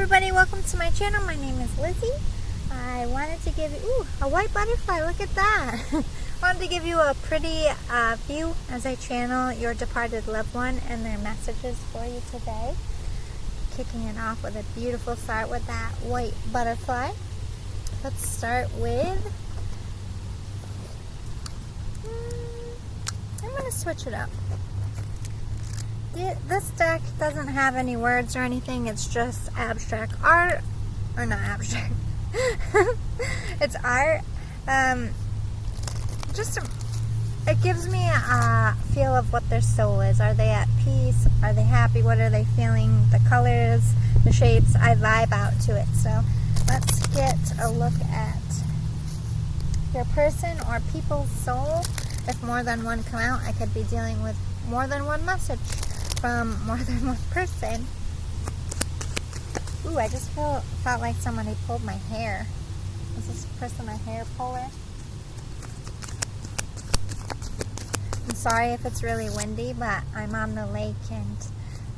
everybody, welcome to my channel. My name is Lizzie. I wanted to give you, a white butterfly, look at that. Wanted to give you a pretty view as I channel your departed loved one and their messages for you today. Kicking it off with a beautiful start with that white butterfly. Let's start with, I'm going to switch it up. This deck doesn't have any words or anything, it's just abstract art, or not abstract, it's art. It gives me a feel of what their soul is. Are they at peace? Are they happy? What are they feeling? The colors, the shapes, I vibe out to it. So let's get a look at your person or people's soul. If more than one come out, I could be dealing with more than one message from more than one person. Ooh, I just felt like somebody pulled my hair. Is this person a hair puller? I'm sorry if it's really windy, but I'm on the lake and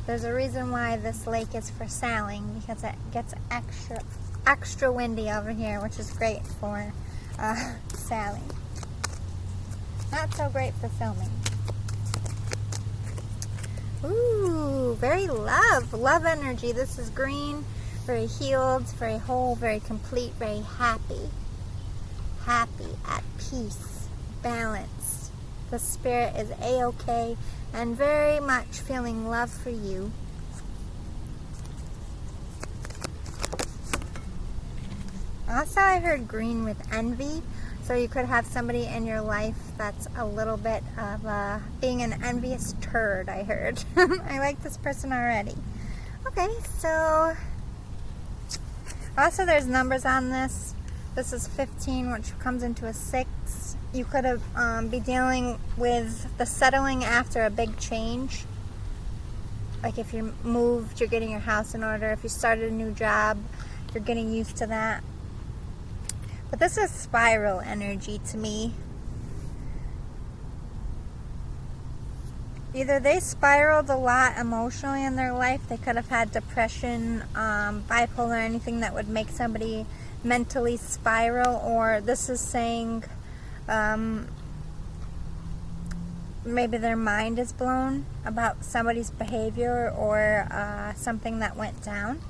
there's a reason why this lake is for sailing, because it gets extra windy over here, which is great for sailing. Not so great for filming. Ooh, very love energy. This is green, very healed, very whole, very complete, very happy. Happy, at peace, balanced. The spirit is A-okay and very much feeling love for you. Also, I heard green with envy. So you could have somebody in your life that's a little bit of being an envious turd, I heard. I like this person already. Okay, so also there's numbers on this. This is 15, which comes into a 6. You could have be dealing with the settling after a big change. Like if you moved, you're getting your house in order. If you started a new job, you're getting used to that. But this is spiral energy to me. Either they spiraled a lot emotionally in their life. They could have had depression, bipolar, anything that would make somebody mentally spiral. Or this is saying maybe their mind is blown about somebody's behavior or something that went down.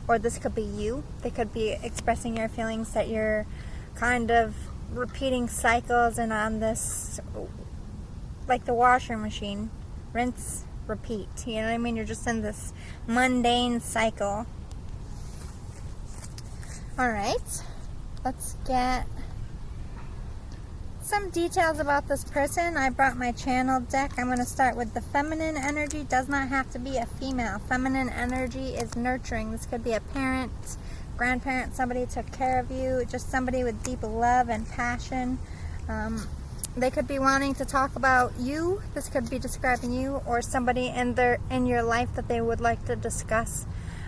Or this could be you. They could be expressing your feelings that you're kind of repeating cycles and on this, like the washer machine, rinse, repeat. You know what I mean? You're just in this mundane cycle. Alright, let's get some details about this person. I brought my channel deck. I'm going to start with the feminine energy. Does not have to be a female. Feminine energy is nurturing. This could be a parent, grandparent, somebody took care of you, just somebody with deep love and passion. They could be wanting to talk about you. This could be describing you or somebody in your life that they would like to discuss.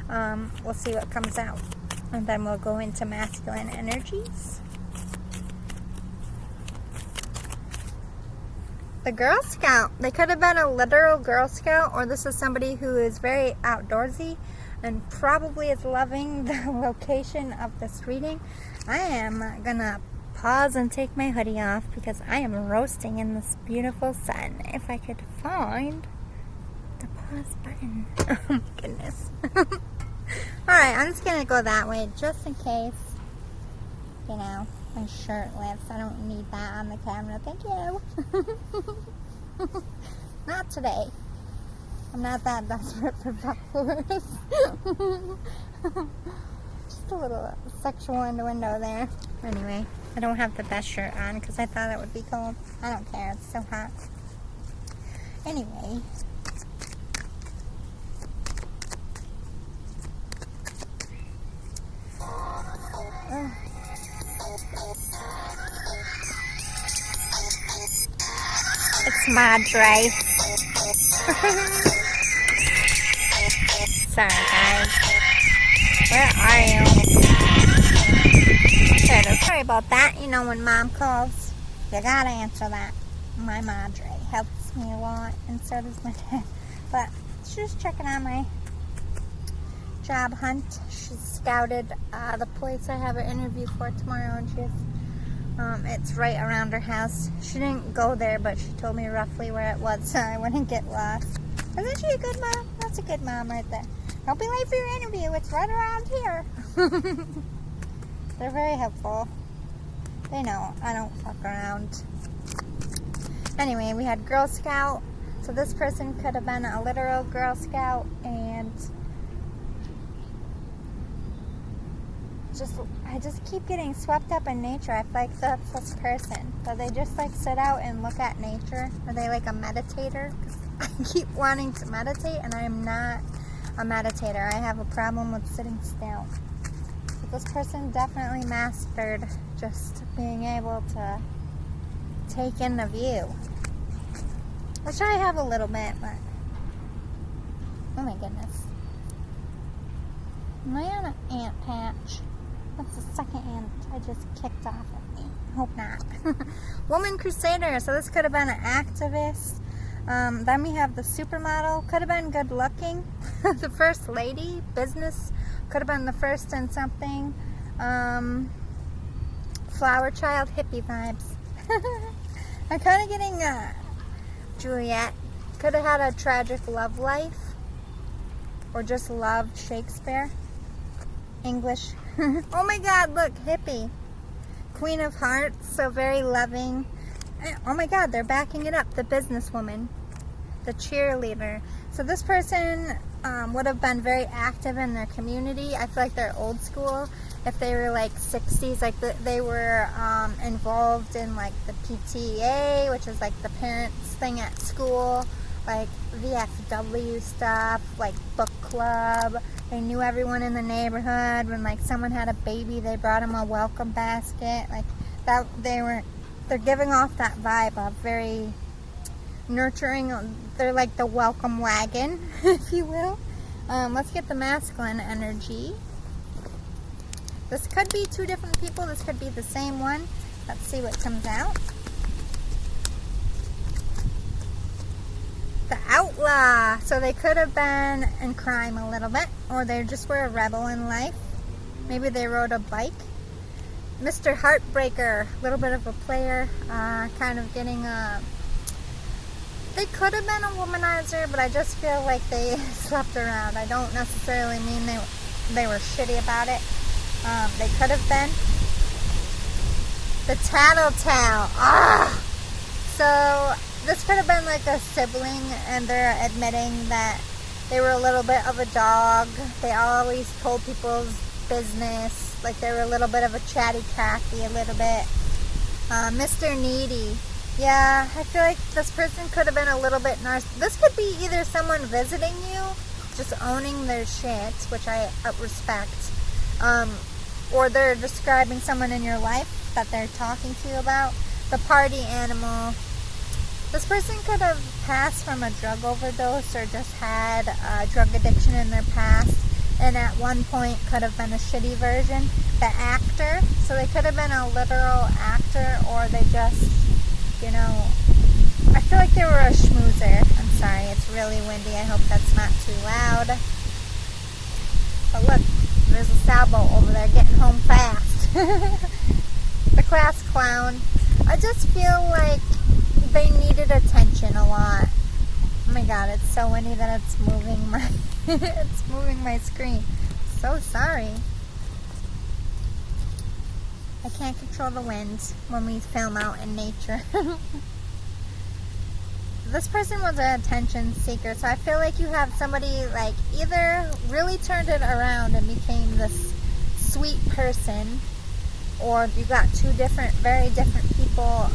We'll see what comes out. And then we'll go into masculine energies. The Girl Scout. They could have been a literal Girl Scout, or this is somebody who is very outdoorsy and probably is loving the location of this reading. I am gonna pause and take my hoodie off because I am roasting in this beautiful sun. If I could find the pause button. Oh my goodness. Alright, I'm just gonna go that way just in case, you know, my shirt lifts. I don't need that on the camera. Thank you. Not today. I'm not that desperate for followers. Just a little sexual innuendo there. Anyway, I don't have the best shirt on because I thought it would be cold. I don't care. It's so hot. Anyway. It's Madre. Sorry, guys. Where are you? There it is. Sorry about that. You know when mom calls, you gotta answer that. My Madre helps me a lot, and so does my dad. But she's checking on my job hunt. She scouted the place I have an interview for tomorrow, and it's right around her house. She didn't go there, but she told me roughly where it was so I wouldn't get lost. Isn't she a good mom? That's a good mom right there. Don't be late for your interview. It's right around here. They're very helpful. They know I don't fuck around. Anyway, we had Girl Scout. So this person could have been a literal Girl Scout, and I just keep getting swept up in nature. I feel like that's this person. So they just like sit out and look at nature. Are they like a meditator? I keep wanting to meditate, and I am not a meditator. I have a problem with sitting still. But this person definitely mastered just being able to take in the view. Which I have a little bit, but oh my goodness. Am I on an ant patch? That's the second ant I just kicked off at me. Hope not. Woman Crusader. So this could have been an activist. Then we have the supermodel. Could have been good looking. The first lady. Business. Could have been the first in something. Flower child. Hippie vibes. I'm kind of getting Juliet. Could have had a tragic love life. Or just loved Shakespeare. English. Oh my god, look, hippie. Queen of Hearts, so very loving. Oh my god, they're backing it up. The businesswoman. The cheerleader. So this person would have been very active in their community. I feel like they're old school. If they were like 60s, like they were involved in like the PTA, which is like the parents thing at school, like VFW stuff, like book club. They knew everyone in the neighborhood. When like someone had a baby, they brought them a welcome basket. Like that, they're giving off that vibe of very nurturing. They're like the welcome wagon, if you will. Let's get the masculine energy. This could be two different people. This could be the same one. Let's see what comes out. The outlaw. So they could have been in crime a little bit, or they just were a rebel in life. Maybe they rode a bike. Mr. Heartbreaker. A little bit of a player. Kind of getting a... They could have been a womanizer, but I just feel like they slept around. I don't necessarily mean they were shitty about it. They could have been. The tattletale. So this could have been like a sibling, and they're admitting that they were a little bit of a dog. They always told people's business. Like they were a little bit of a chatty Cathy, a little bit. Mr. Needy. Yeah, I feel like this person could have been a little bit This could be either someone visiting you, just owning their shit, which I respect. Or they're describing someone in your life that they're talking to you about. The party animal. This person could have passed from a drug overdose or just had a drug addiction in their past, and at one point could have been a shitty version. The actor. So they could have been a literal actor, or they just, you know, I feel like they were a schmoozer. I'm sorry, it's really windy. I hope that's not too loud. But look. There's a Sabo over there getting home fast. The class clown. I just feel like they needed attention a lot. Oh my god, it's so windy that it's moving my it's moving my screen. So sorry. I can't control the wind when we film out in nature. This person was an attention seeker, so I feel like you have somebody like either really turned it around and became this sweet person, or you got two different, very different people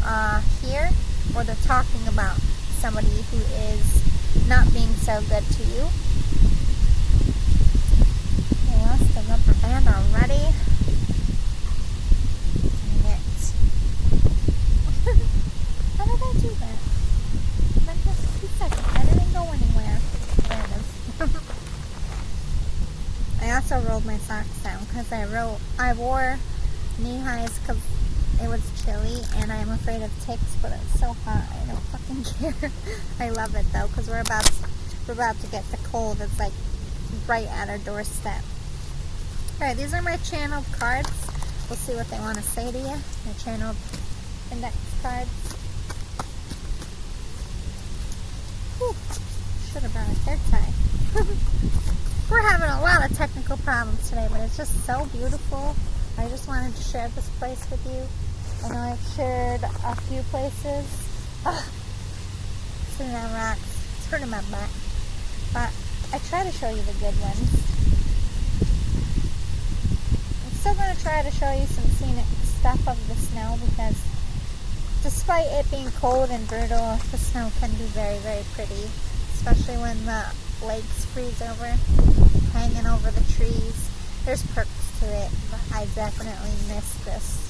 here, or they're talking about somebody who is not being so good to you. I lost the rubber band already. Dang it. How did I do that? I didn't go anywhere. There it is. I also rolled my socks down because I wore knee highs because it was chilly and I'm afraid of ticks, but it's so hot. I don't fucking care. I love it though because we're about to get the cold. It's like right at our doorstep. Alright, these are my channeled cards. We'll see what they want to say to you. My channeled index cards. Whew. Should have brought a hair tie. We're having a lot of technical problems today, but it's just so beautiful. I just wanted to share this place with you. I know I've shared a few places. Ugh. Sitting on rocks. It's hurting my back. But I try to show you the good ones. I'm still going to try to show you some scenic stuff of the snow because despite it being cold and brutal, the snow can be very, very pretty. Especially when the lakes freeze over, hanging over the trees. There's perks to it, but I definitely miss this.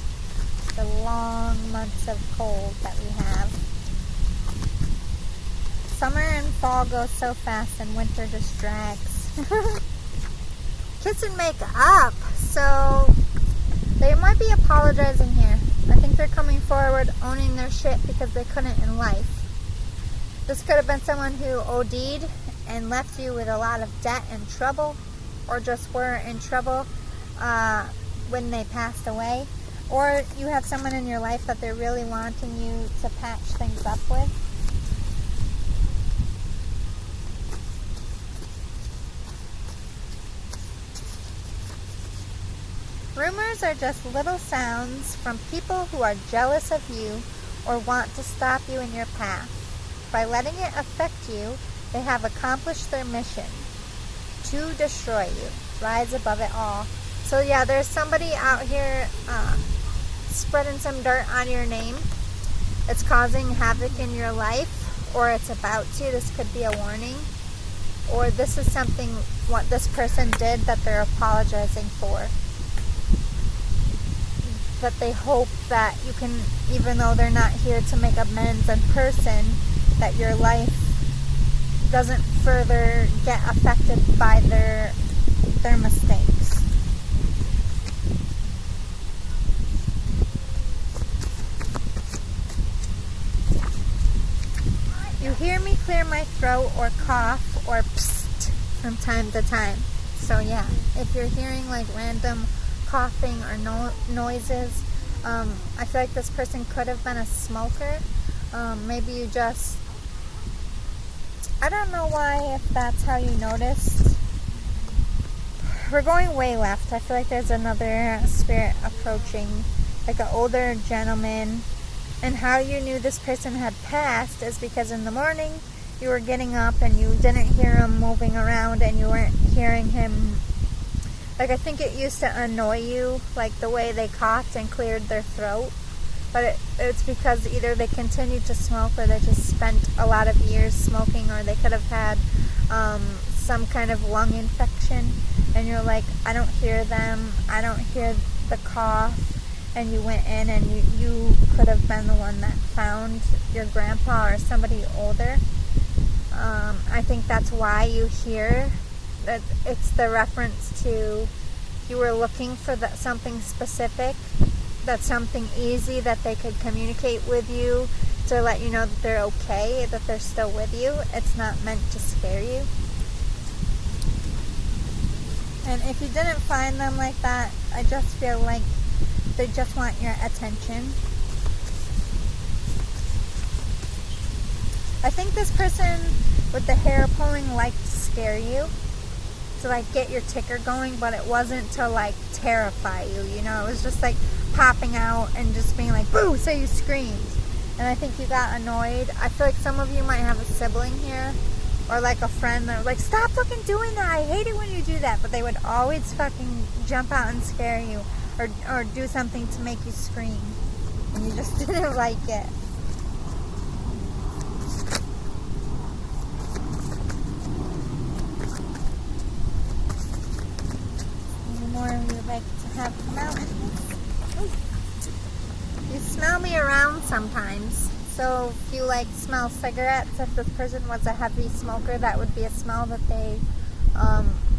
The long months of cold that we have. Summer and fall go so fast and winter just drags. Kids didn't make up, so they might be apologizing here. I think they're coming forward, owning their shit because they couldn't in life. This could have been someone who OD'd and left you with a lot of debt and trouble, or just were in trouble when they passed away. Or you have someone in your life that they're really wanting you to patch things up with. Rumors are just little sounds from people who are jealous of you or want to stop you in your path. By letting it affect you, they have accomplished their mission to destroy you. Rise above it all. So yeah, there's somebody out here spreading some dirt on your name. It's causing havoc in your life, or it's about to. This could be a warning. Or this is something what this person did that they're apologizing for. That they hope that you can, even though they're not here to make amends in person, that your life doesn't further get affected by their mistakes. You hear me clear my throat or cough or psst from time to time. So yeah, if you're hearing like random coughing or noises, I feel like this person could have been a smoker. Maybe you just, I don't know why, if that's how you noticed. We're going way left. I feel like there's another spirit approaching, like an older gentleman. And how you knew this person had passed is because in the morning you were getting up and you didn't hear him moving around and you weren't hearing him. Like, I think it used to annoy you, like the way they coughed and cleared their throat. But it's because either they continued to smoke or they just spent a lot of years smoking, or they could have had some kind of lung infection. And you're like, I don't hear them. I don't hear the cough. And you went in and you could have been the one that found your grandpa or somebody older. I think that's why you hear that. It's the reference to you were looking for something specific, that's something easy that they could communicate with you to let you know that they're okay, that they're still with you. It's not meant to scare you. And if you didn't find them like that, I just feel like they just want your attention. I think this person with the hair pulling liked to scare you, to like get your ticker going, but it wasn't to like terrify you, you know. It was just like popping out and just being like, boo, so you screamed. And I think you got annoyed. I feel like some of you might have a sibling here, or like a friend that was like, stop fucking doing that, I hate it when you do that. But they would always fucking jump out and scare you, or do something to make you scream, and you just didn't like it. Any more of you like to have come out with me? You smell me around sometimes. So if you like smell cigarettes, if this person was a heavy smoker, that would be a smell that they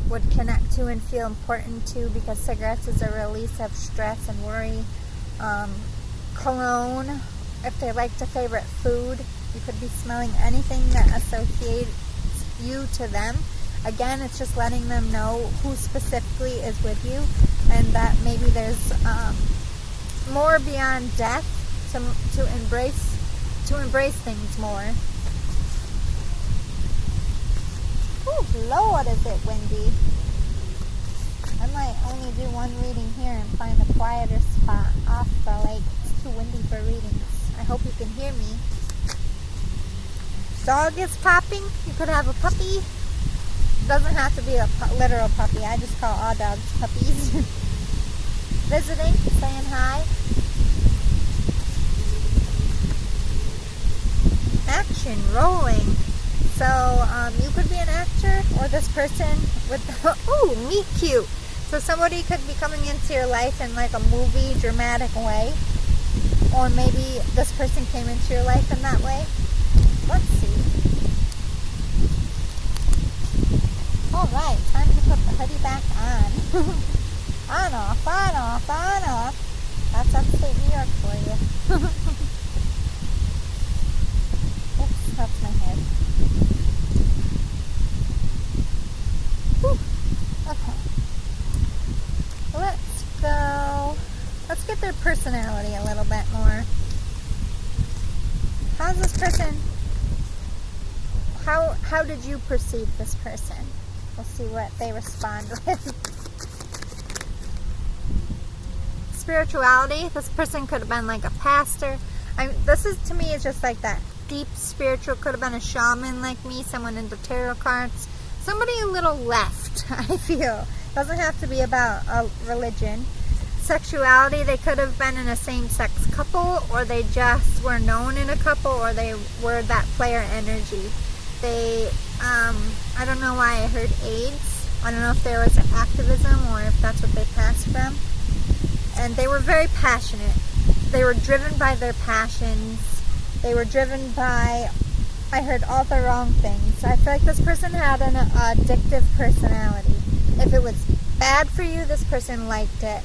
would connect to and feel important to, because cigarettes is a release of stress and worry. Cologne, if they liked a favorite food, you could be smelling anything that associates you to them. Again, it's just letting them know who specifically is with you, and that maybe there's more beyond death to embrace things more. Oh Lord, is it windy? I might only do one reading here and find a quieter spot off the lake. It's too windy for readings. I hope you can hear me. Dog is popping. You could have a puppy. Doesn't have to be a literal puppy. I just call all dogs puppies. Visiting, saying hi. Action, rolling. So you could be an actor, or this person with ooh, meet cute. So somebody could be coming into your life in like a movie, dramatic way, or maybe this person came into your life in that way. Let's see. All right, time to put the hoodie back on. On off, on off, on off. That's upstate New York for you. Oops, that's my head. Whew. Okay. Let's go. Let's get their personality a little bit more. How's this person? How did you perceive this person? We'll see what they respond with. Spirituality. This person could have been like a pastor. This is, to me, is just like that deep spiritual. Could have been a shaman like me, someone into tarot cards. Somebody a little left, I feel. Doesn't have to be about a religion. Sexuality, they could have been in a same-sex couple, or they just were known in a couple, or they were that player energy. They, I don't know why I heard AIDS. I don't know if there was an activism or if that's what they passed from. And they were very passionate. They were driven by their passions. They were driven by, I heard, all the wrong things. I feel like this person had an addictive personality. If it was bad for you, this person liked it.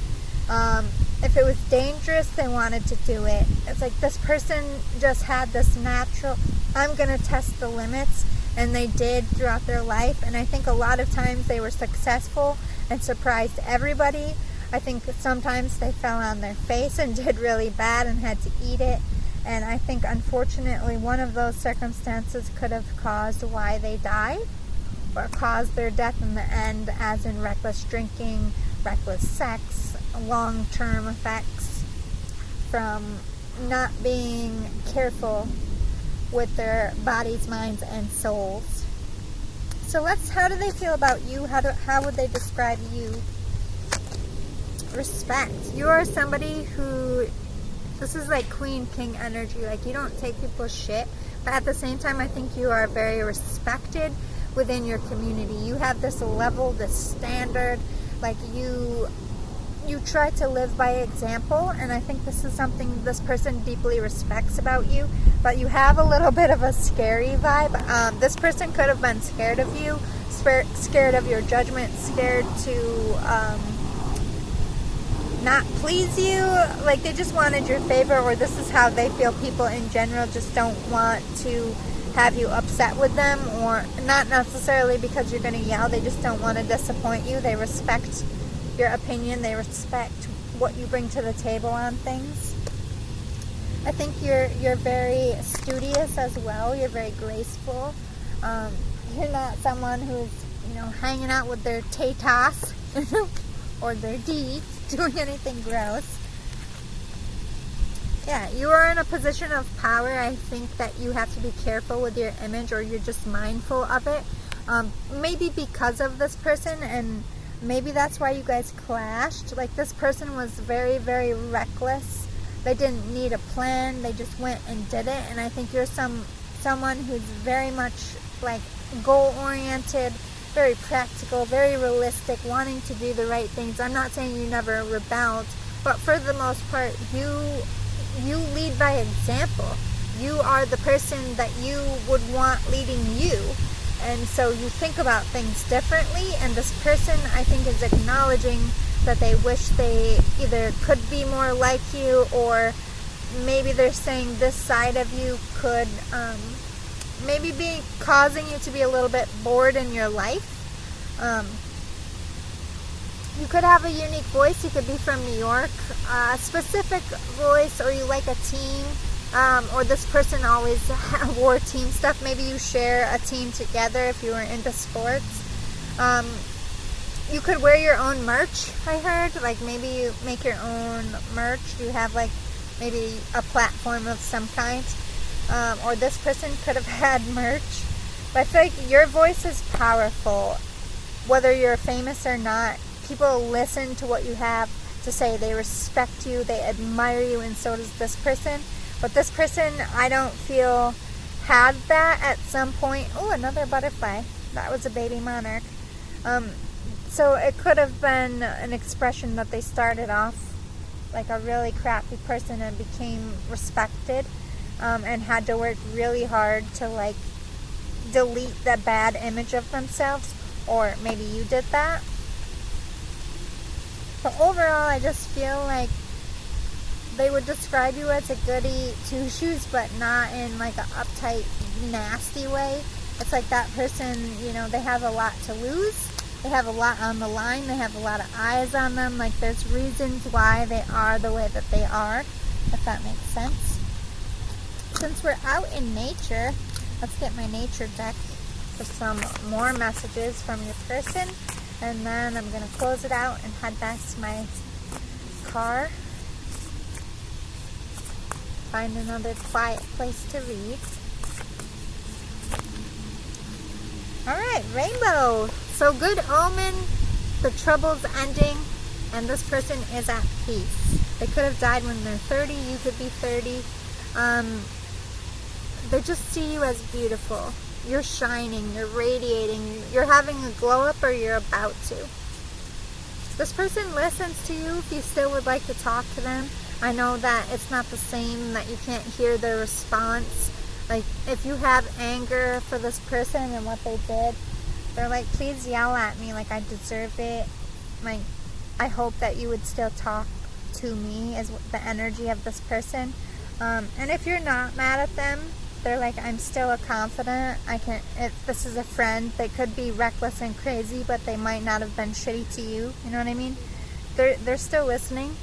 If it was dangerous, they wanted to do it. It's like this person just had this natural, I'm going to test the limits, and they did throughout their life. And I think a lot of times they were successful and surprised everybody. I think sometimes they fell on their face and did really bad and had to eat it. And I think, unfortunately, one of those circumstances could have caused why they died, or caused their death in the end, as in reckless drinking, reckless sex, long-term effects from not being careful with their bodies, minds, and souls. So how do they feel about you? How would they describe you? Respect. You are somebody who, this is like queen, king energy. Like, you don't take people's shit, but at the same time, I think you are very respected within your community. You have this level, this standard. Like, you try to live by example, and I think this is something this person deeply respects about you. But you have a little bit of a scary vibe. This person could have been scared of you, scared of your judgment, scared to not please you. Like, they just wanted your favor, or this is how they feel. People in general just don't want to have you upset with them, or not necessarily because you're going to yell. They just don't want to disappoint you. They respect your opinion. They respect what you bring to the table on things. I think you're very studious as well. You're very graceful. You're not someone who's, hanging out with their tatas or their D, doing anything gross. Yeah, you are in a position of power. I think that you have to be careful with your image, or you're just mindful of it. Maybe because of this person, and maybe that's why you guys clashed. Like, this person was very, very reckless. They didn't need a plan. They just went and did it. And I think you're someone who's very much like goal-oriented, very practical, very realistic, wanting to do the right things. I'm not saying you never rebelled, but for the most part, you lead by example. You are the person that you would want leading you. And so you think about things differently, and this person, I think, is acknowledging that they wish they either could be more like you, or maybe they're saying this side of you could maybe be causing you to be a little bit bored in your life. You could have a unique voice. You could be from New York, a specific voice, or you like a team, or this person always wore team stuff. Maybe you share a team together if you were into sports. You could wear your own merch, I heard. Like maybe you make your own merch. You have like maybe a platform of some kind. Or this person could have had merch. But I feel like your voice is powerful. Whether you're famous or not, people listen to what you have to say. They respect you, they admire you, and so does this person. But this person, I don't feel, had that at some point. Oh, another butterfly. That was a baby monarch. So it could have been an expression that they started off like a really crappy person and became respected, and had to work really hard to like delete the bad image of themselves. Or maybe you did that. But overall, I just feel like they would describe you as a goody two-shoes, but not in like an uptight, nasty way. It's like that person, you know, they have a lot to lose. They have a lot on the line. They have a lot of eyes on them. Like there's reasons why they are the way that they are, if that makes sense. Since we're out in nature, let's get my nature deck for some more messages from your person. And then I'm going to close it out and head back to my car. Find another quiet place to read. Alright, rainbow. So good omen, the trouble's ending, and this person is at peace. They could have died when they're 30, you could be 30. They just see you as beautiful. You're shining, you're radiating, you're having a glow up, or you're about to. This person listens to you if you still would like to talk to them. I know that it's not the same, that you can't hear their response. Like, if you have anger for this person and what they did, they're like, please yell at me, like I deserve it. Like, I hope that you would still talk to me, is the energy of this person. And if you're not mad at them, they're like, I'm still a confidant. If this is a friend, they could be reckless and crazy, but they might not have been shitty to you. You know what I mean? They're still listening.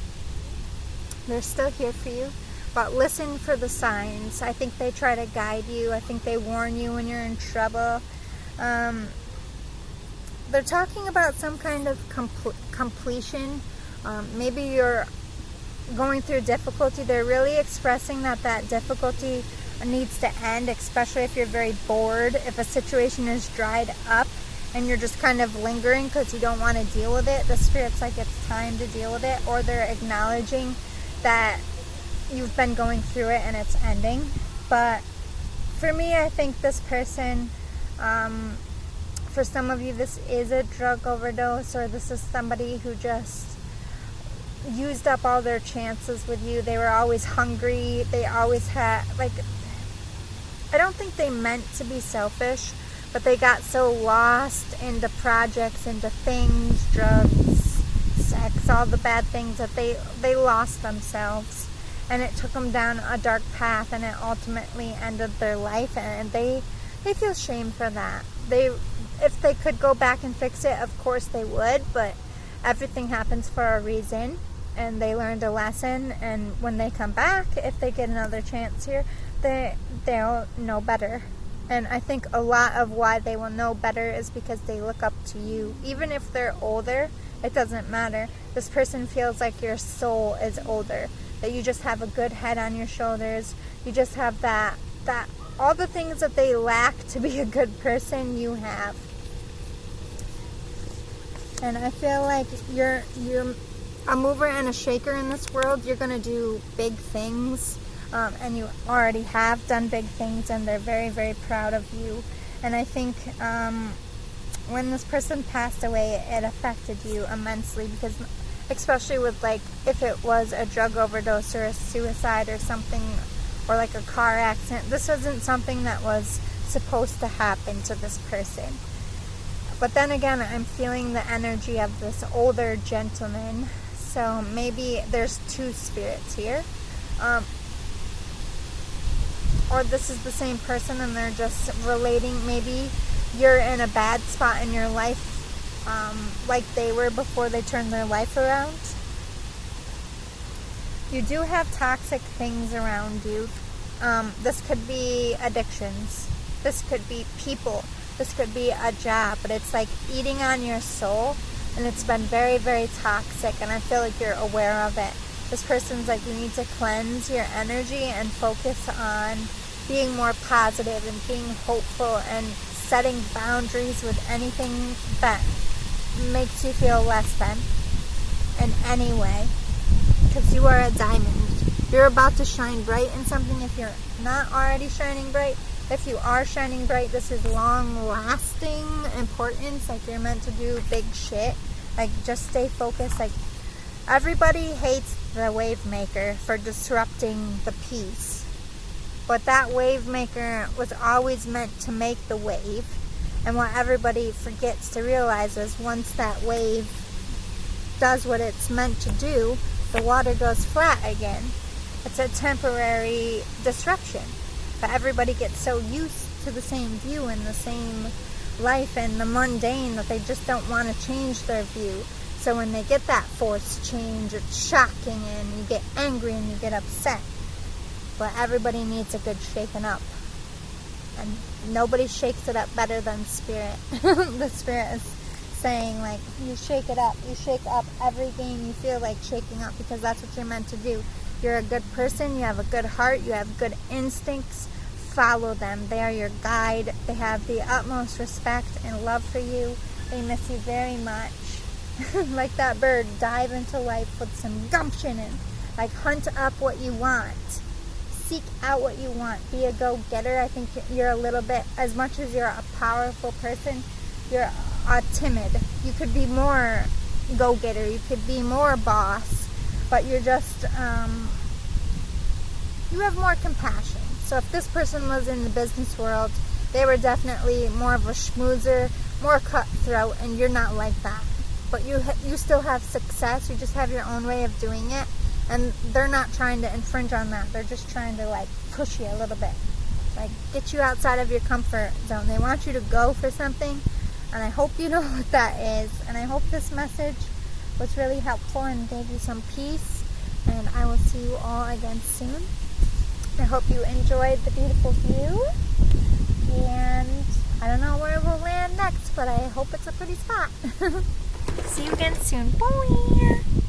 They're still here for you. But listen for the signs. I think they try to guide you. I think they warn you when you're in trouble. They're talking about some kind of completion. Maybe you're going through difficulty. They're really expressing that difficulty needs to end, especially if you're very bored, if a situation is dried up and you're just kind of lingering because you don't want to deal with it. The Spirit's like, it's time to deal with it. Or they're acknowledging that you've been going through it and it's ending. But for me, I think this person, for some of you, this is a drug overdose, or this is somebody who just used up all their chances with you. They were always hungry. They always had, like, I don't think they meant to be selfish, but they got so lost into projects, into things, drugs, sex, all the bad things, that they lost themselves. And it took them down a dark path, and it ultimately ended their life, and they feel shame for that. If they could go back and fix it, of course they would, but everything happens for a reason, and they learned a lesson, and when they come back, if they get another chance here, they'll know better. And I think a lot of why they will know better is because they look up to you. Even if they're older, it doesn't matter. This person feels like your soul is older, that you just have a good head on your shoulders. You just have that all the things that they lack to be a good person, you have. And I feel like you're a mover and a shaker in this world. You're going to do big things, and you already have done big things, and they're very, very proud of you. And I think when this person passed away, it affected you immensely, because especially with, like, if it was a drug overdose or a suicide or something, or like a car accident, this wasn't something that was supposed to happen to this person. But then again, I'm feeling the energy of this older gentleman, so maybe there's two spirits here. Or this is the same person and they're just relating. Maybe you're in a bad spot in your life like they were before they turned their life around. You do have toxic things around you. This could be addictions. This could be people. This could be a job, but it's like eating on your soul, and it's been very, very toxic, and I feel like you're aware of it. This person's like, you need to cleanse your energy and focus on being more positive and being hopeful and setting boundaries with anything that makes you feel less than in any way, because you are a diamond. You're about to shine bright in something if you're not already shining bright. If you are shining bright, this is long-lasting importance. Like, you're meant to do big shit. Like, just stay focused. Like, everybody hates the wave maker for disrupting the peace. But that wave maker was always meant to make the wave. And what everybody forgets to realize is once that wave does what it's meant to do, the water goes flat again. It's a temporary disruption. But everybody gets so used to the same view and the same life and the mundane that they just don't want to change their view. So when they get that forced change, it's shocking and you get angry and you get upset. But everybody needs a good shaking up. And nobody shakes it up better than spirit. The spirit is saying, like, you shake it up. You shake up everything you feel like shaking up, because that's what you're meant to do. You're a good person. You have a good heart. You have good instincts. Follow them. They are your guide. They have the utmost respect and love for you. They miss you very much. Like that bird, dive into life with some gumption and like hunt up what you want. Seek out what you want. Be a go-getter. I think you're a little bit, as much as you're a powerful person, you're timid. You could be more go-getter. You could be more boss, but you're just, you have more compassion. So if this person was in the business world, they were definitely more of a schmoozer, more cutthroat, and you're not like that. But you still have success. You just have your own way of doing it. And they're not trying to infringe on that. They're just trying to, like, push you a little bit. Like, get you outside of your comfort zone. They want you to go for something. And I hope you know what that is. And I hope this message was really helpful and gave you some peace. And I will see you all again soon. I hope you enjoyed the beautiful view. And I don't know where we'll land next, but I hope it's a pretty spot. See you again soon. Bye!